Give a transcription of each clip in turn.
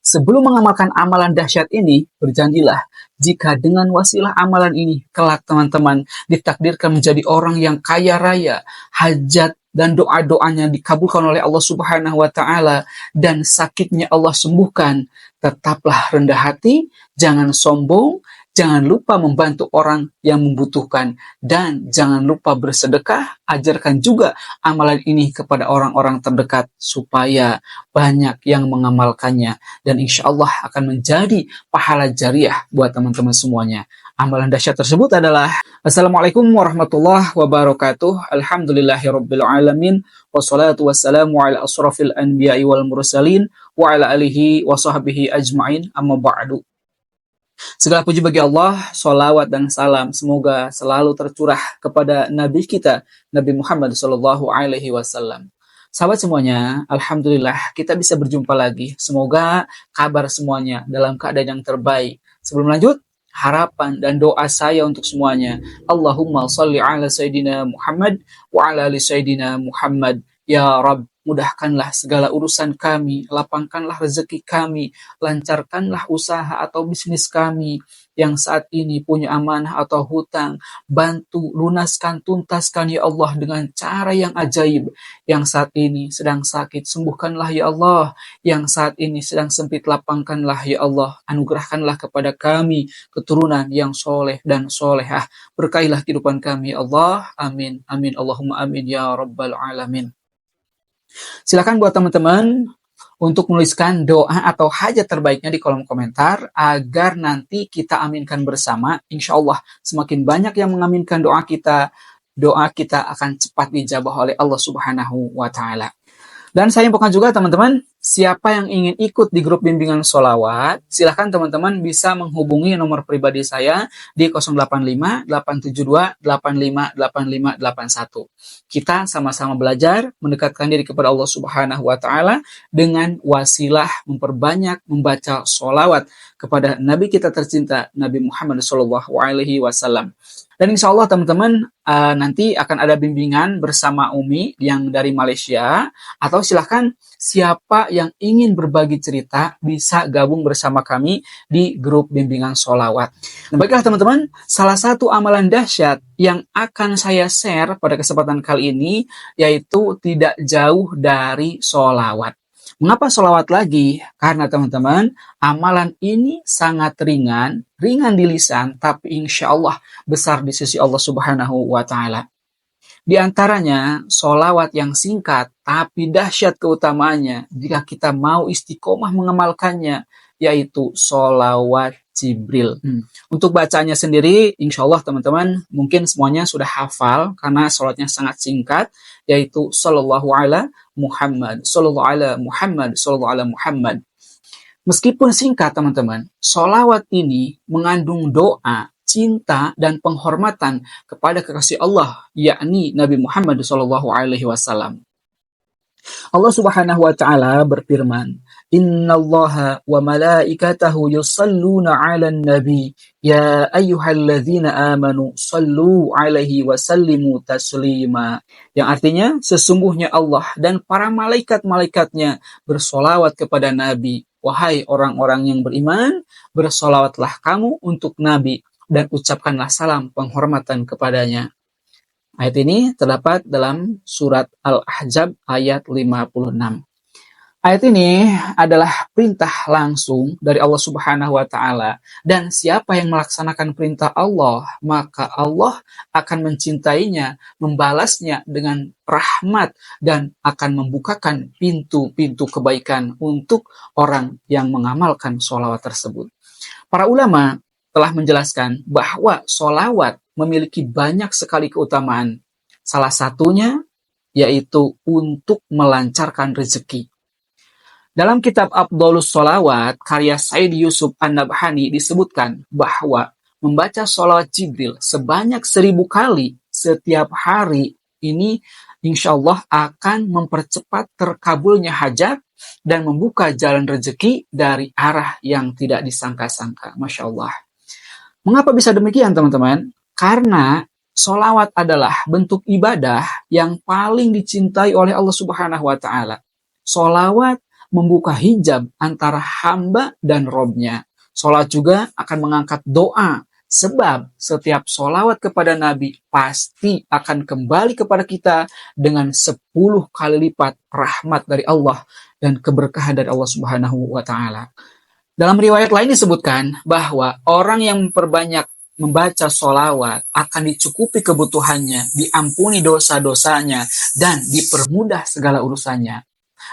Sebelum mengamalkan amalan dahsyat ini, berjanjilah jika dengan wasilah amalan ini kelak teman-teman ditakdirkan menjadi orang yang kaya raya, hajat dan doa-doanya dikabulkan oleh Allah Subhanahu wa taala dan sakitnya Allah sembuhkan, tetaplah rendah hati, jangan sombong, jangan lupa membantu orang yang membutuhkan, dan jangan lupa bersedekah. Ajarkan juga amalan ini kepada orang-orang terdekat supaya banyak yang mengamalkannya, dan insya Allah akan menjadi pahala jariah buat teman-teman semuanya. Amalan dahsyat tersebut adalah: Assalamualaikum warahmatullahi wabarakatuh. Alhamdulillahirabbil alamin. Wassalatu wassalamu ala asrafil anbiya'i wal mursalin wa ala alihi wa sahbihi ajma'in. Amma ba'du. Segala puji bagi Allah, sholawat dan salam semoga selalu tercurah kepada Nabi kita, Nabi Muhammad Sallallahu Alaihi Wasallam. Sahabat semuanya, Alhamdulillah kita bisa berjumpa lagi. Semoga kabar semuanya dalam keadaan yang terbaik. Sebelum lanjut, harapan dan doa saya untuk semuanya. Allahumma salli ala Sayyidina Muhammad wa ala ali Sayyidina Muhammad. Ya Rabb, mudahkanlah segala urusan kami, lapangkanlah rezeki kami, lancarkanlah usaha atau bisnis kami yang saat ini punya amanah atau hutang. Bantu, lunaskan, tuntaskan ya Allah dengan cara yang ajaib. Yang saat ini sedang sakit, sembuhkanlah ya Allah. Yang saat ini sedang sempit, lapangkanlah ya Allah. Anugerahkanlah kepada kami keturunan yang soleh dan solehah. Berkailah kehidupan kami ya Allah. Amin. Amin. Allahumma amin ya Rabbal alamin. Silakan buat teman-teman untuk menuliskan doa atau hajat terbaiknya di kolom komentar agar nanti kita aminkan bersama. Insya Allah semakin banyak yang mengaminkan doa kita akan cepat dijabah oleh Allah Subhanahu wa taala. Dan saya infokan juga teman-teman, siapa yang ingin ikut di grup bimbingan sholawat, silahkan teman-teman bisa menghubungi nomor pribadi saya di 085 872 858581. Kita sama-sama belajar mendekatkan diri kepada Allah Subhanahu wa taala dengan wasilah memperbanyak membaca sholawat kepada Nabi kita tercinta, Nabi Muhammad Sallallahu Alaihi Wasallam. Dan insya Allah teman-teman nanti akan ada bimbingan bersama Umi yang dari Malaysia, atau silahkan siapa yang ingin berbagi cerita bisa gabung bersama kami di grup bimbingan sholawat. Nah, baiklah teman-teman, salah satu amalan dahsyat yang akan saya share pada kesempatan kali ini yaitu tidak jauh dari sholawat. Mengapa sholawat lagi? Karena teman-teman, amalan ini sangat ringan di lisan, tapi insya Allah besar di sisi Allah Subhanahu wa taala. Di antaranya, sholawat yang singkat tapi dahsyat keutamaannya jika kita mau istiqomah mengamalkannya, yaitu sholawat Jibril. Untuk bacanya sendiri, insya Allah teman-teman mungkin semuanya sudah hafal karena sholatnya sangat singkat, yaitu Sallallahu ala Muhammad, Sallallahu ala Muhammad, Sallallahu ala Muhammad. Meskipun singkat teman-teman, sholawat ini mengandung doa, cinta, dan penghormatan kepada kekasih Allah, yakni Nabi Muhammad Sallallahu Alaihi Wasallam. Allah Subhanahu wa taala berfirman, "Innallaha wa malaikatahu yusalluna 'alan nabi, ya ayyuhalladzina amanu sallu 'alaihi wa sallimu taslima." Yang artinya, sesungguhnya Allah dan para malaikat-malaikatnya bersolawat kepada Nabi. Wahai orang-orang yang beriman, bersolawatlah kamu untuk Nabi dan ucapkanlah salam penghormatan kepadanya. Ayat ini terdapat dalam surat Al-Ahzab ayat 56. Ayat ini adalah perintah langsung dari Allah Subhanahu wa taala, dan siapa yang melaksanakan perintah Allah, maka Allah akan mencintainya, membalasnya dengan rahmat, dan akan membukakan pintu-pintu kebaikan untuk orang yang mengamalkan sholawat tersebut. Para ulama telah menjelaskan bahwa sholawat memiliki banyak sekali keutamaan. Salah satunya yaitu untuk melancarkan rezeki. Dalam kitab Afdhalus Sholawat, karya Said Yusuf An-Nabhani disebutkan bahwa membaca sholawat Jibril sebanyak 1000 kali setiap hari ini insya Allah akan mempercepat terkabulnya hajat dan membuka jalan rezeki dari arah yang tidak disangka-sangka. Masya Allah. Mengapa bisa demikian teman-teman? Karena sholawat adalah bentuk ibadah yang paling dicintai oleh Allah Subhanahu wa taala. Sholawat membuka hijab antara hamba dan Robnya. Sholat juga akan mengangkat doa, sebab setiap sholawat kepada Nabi pasti akan kembali kepada kita dengan 10 kali lipat rahmat dari Allah dan keberkahan dari Allah Subhanahu wa Ta'ala. Dalam riwayat lain disebutkan bahwa orang yang memperbanyak membaca sholawat akan dicukupi kebutuhannya, diampuni dosa-dosanya, dan dipermudah segala urusannya.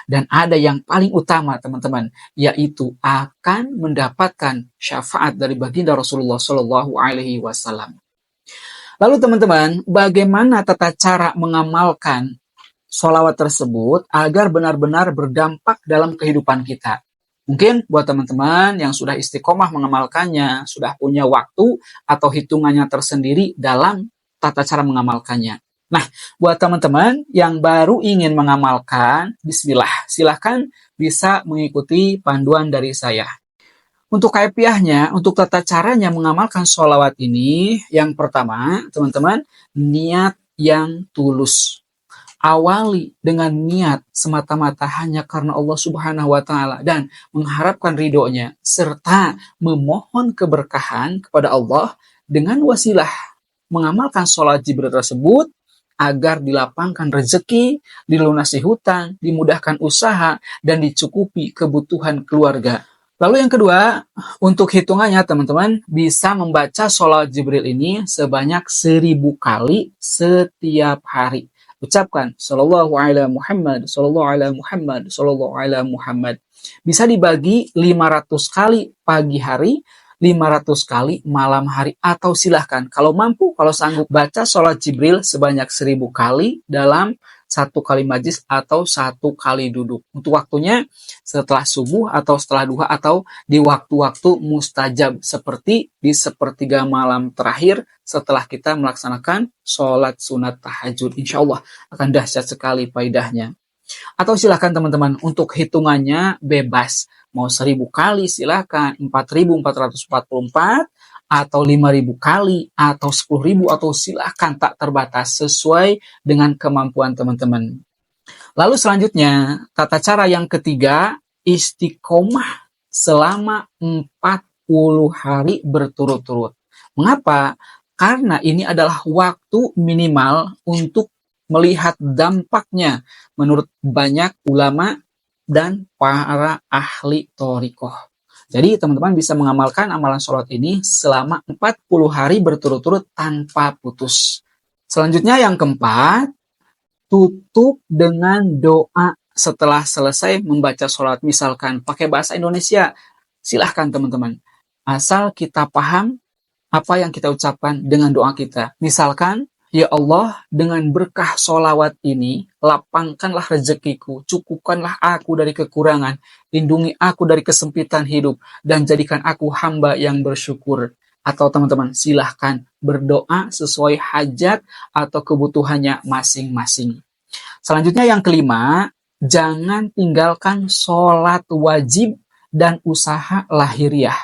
Dan ada yang paling utama, teman-teman, yaitu akan mendapatkan syafaat dari baginda Rasulullah Shallallahu Alaihi Wasallam. Lalu teman-teman, bagaimana tata cara mengamalkan sholawat tersebut agar benar-benar berdampak dalam kehidupan kita? Mungkin buat teman-teman yang sudah istiqomah mengamalkannya, sudah punya waktu atau hitungannya tersendiri dalam tata cara mengamalkannya. Nah, buat teman-teman yang baru ingin mengamalkan, bismillah, silahkan bisa mengikuti panduan dari saya. Untuk kaifiahnya, untuk tata caranya mengamalkan sholawat ini, yang pertama, teman-teman, niat yang tulus. Awali dengan niat semata-mata hanya karena Allah Subhanahu wa Ta'ala dan mengharapkan ridhonya, serta memohon keberkahan kepada Allah dengan wasilah mengamalkan sholat Jibril tersebut agar dilapangkan rezeki, dilunasi hutang, dimudahkan usaha, dan dicukupi kebutuhan keluarga. Lalu yang kedua, untuk hitungannya teman-teman bisa membaca sholat Jibril ini sebanyak 1000 kali setiap hari. Ucapkan sallallahu ala Muhammad, sallallahu ala Muhammad, sallallahu ala Muhammad. Bisa dibagi 500 kali pagi hari, 500 kali malam hari, atau silahkan kalau mampu, kalau sanggup baca sholat Jibril sebanyak 1000 kali dalam 1 kali majlis atau 1 kali duduk. Untuk waktunya setelah subuh atau setelah duha atau di waktu-waktu mustajab seperti di sepertiga malam terakhir setelah kita melaksanakan sholat sunat tahajud. Insya Allah akan dahsyat sekali faedahnya. Atau silahkan teman-teman untuk hitungannya bebas. Mau 1000 kali silahkan, 4444 atau 5000 kali atau 10.000 atau silahkan tak terbatas sesuai dengan kemampuan teman-teman. Lalu selanjutnya, tata cara yang ketiga, istiqomah selama 40 hari berturut-turut. Mengapa? Karena ini adalah waktu minimal untuk melihat dampaknya menurut banyak ulama dan para ahli thoriqoh. Jadi teman-teman bisa mengamalkan amalan sholat ini selama 40 hari berturut-turut tanpa putus. Selanjutnya yang keempat, tutup dengan doa setelah selesai membaca sholat. Misalkan pakai bahasa Indonesia, silahkan teman-teman. Asal kita paham apa yang kita ucapkan dengan doa kita. Misalkan, ya Allah, dengan berkah sholawat ini, lapangkanlah rezekiku, cukupkanlah aku dari kekurangan, lindungi aku dari kesempitan hidup, dan jadikan aku hamba yang bersyukur. Atau teman-teman, silahkan berdoa sesuai hajat atau kebutuhannya masing-masing. Selanjutnya yang kelima, jangan tinggalkan sholat wajib dan usaha lahiriah.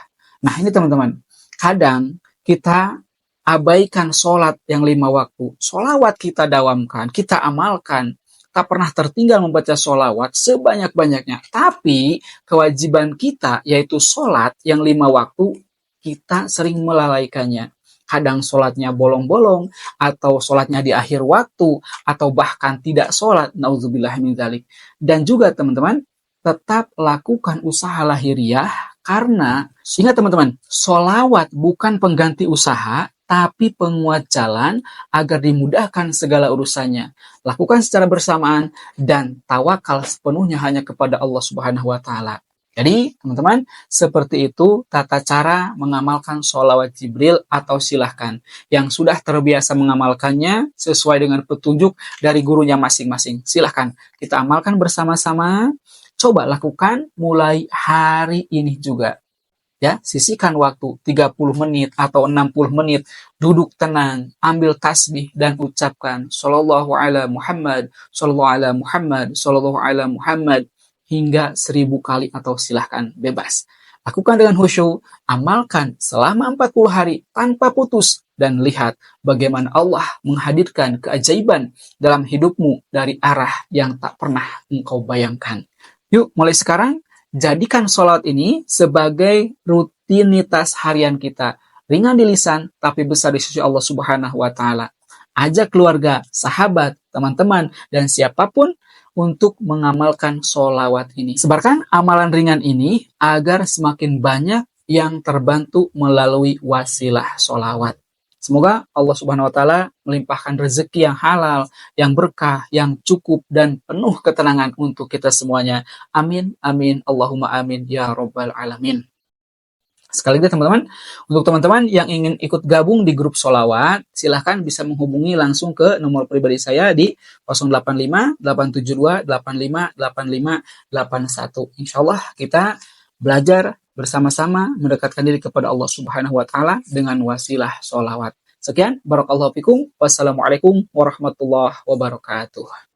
Nah ini teman-teman, kadang kita abaikan sholat yang 5 waktu. Sholawat kita dawamkan, kita amalkan. Tak pernah tertinggal membaca sholawat sebanyak-banyaknya. Tapi kewajiban kita yaitu sholat yang 5 waktu, kita sering melalaikannya. Kadang sholatnya bolong-bolong, atau sholatnya di akhir waktu, atau bahkan tidak sholat. Nauzubillah min dzalik. Dan juga teman-teman, tetap lakukan usaha lahiriah karena, ingat teman-teman, sholawat bukan pengganti usaha, tapi penguat jalan agar dimudahkan segala urusannya. Lakukan secara bersamaan dan tawakal sepenuhnya hanya kepada Allah Subhanahu wa Ta'ala. Jadi, teman-teman, seperti itu tata cara mengamalkan sholawat Jibril atau silahkan. Yang sudah terbiasa mengamalkannya sesuai dengan petunjuk dari gurunya masing-masing. Silahkan kita amalkan bersama-sama. Coba lakukan mulai hari ini juga. Ya, sisihkan waktu 30 menit atau 60 menit, duduk tenang, ambil tasbih dan ucapkan sallallahu ala Muhammad, sallallahu ala Muhammad, sallallahu ala Muhammad hingga 1000 kali atau silahkan bebas. Lakukan dengan khusyuk, amalkan selama 40 hari tanpa putus dan lihat bagaimana Allah menghadirkan keajaiban dalam hidupmu dari arah yang tak pernah engkau bayangkan. Yuk, mulai sekarang, jadikan sholat ini sebagai rutinitas harian kita. Ringan di lisan, tapi besar di sisi Allah Subhanahu wa Ta'ala. Ajak keluarga, sahabat, teman-teman, dan siapapun untuk mengamalkan sholawat ini. Sebarkan amalan ringan ini agar semakin banyak yang terbantu melalui wasilah sholawat. Semoga Allah Subhanahu wa Ta'ala melimpahkan rezeki yang halal, yang berkah, yang cukup, dan penuh ketenangan untuk kita semuanya. Amin, amin, Allahumma amin, ya Rabbal Alamin. Sekali lagi teman-teman, untuk teman-teman yang ingin ikut gabung di grup sholawat, silahkan bisa menghubungi langsung ke nomor pribadi saya di 085 872 85 85 81. Insya Allah kita belajar bersama-sama mendekatkan diri kepada Allah Subhanahu wa Ta'ala dengan wasilah sholawat. Sekian, barakallahu fikum. Wassalamualaikum warahmatullahi wabarakatuh.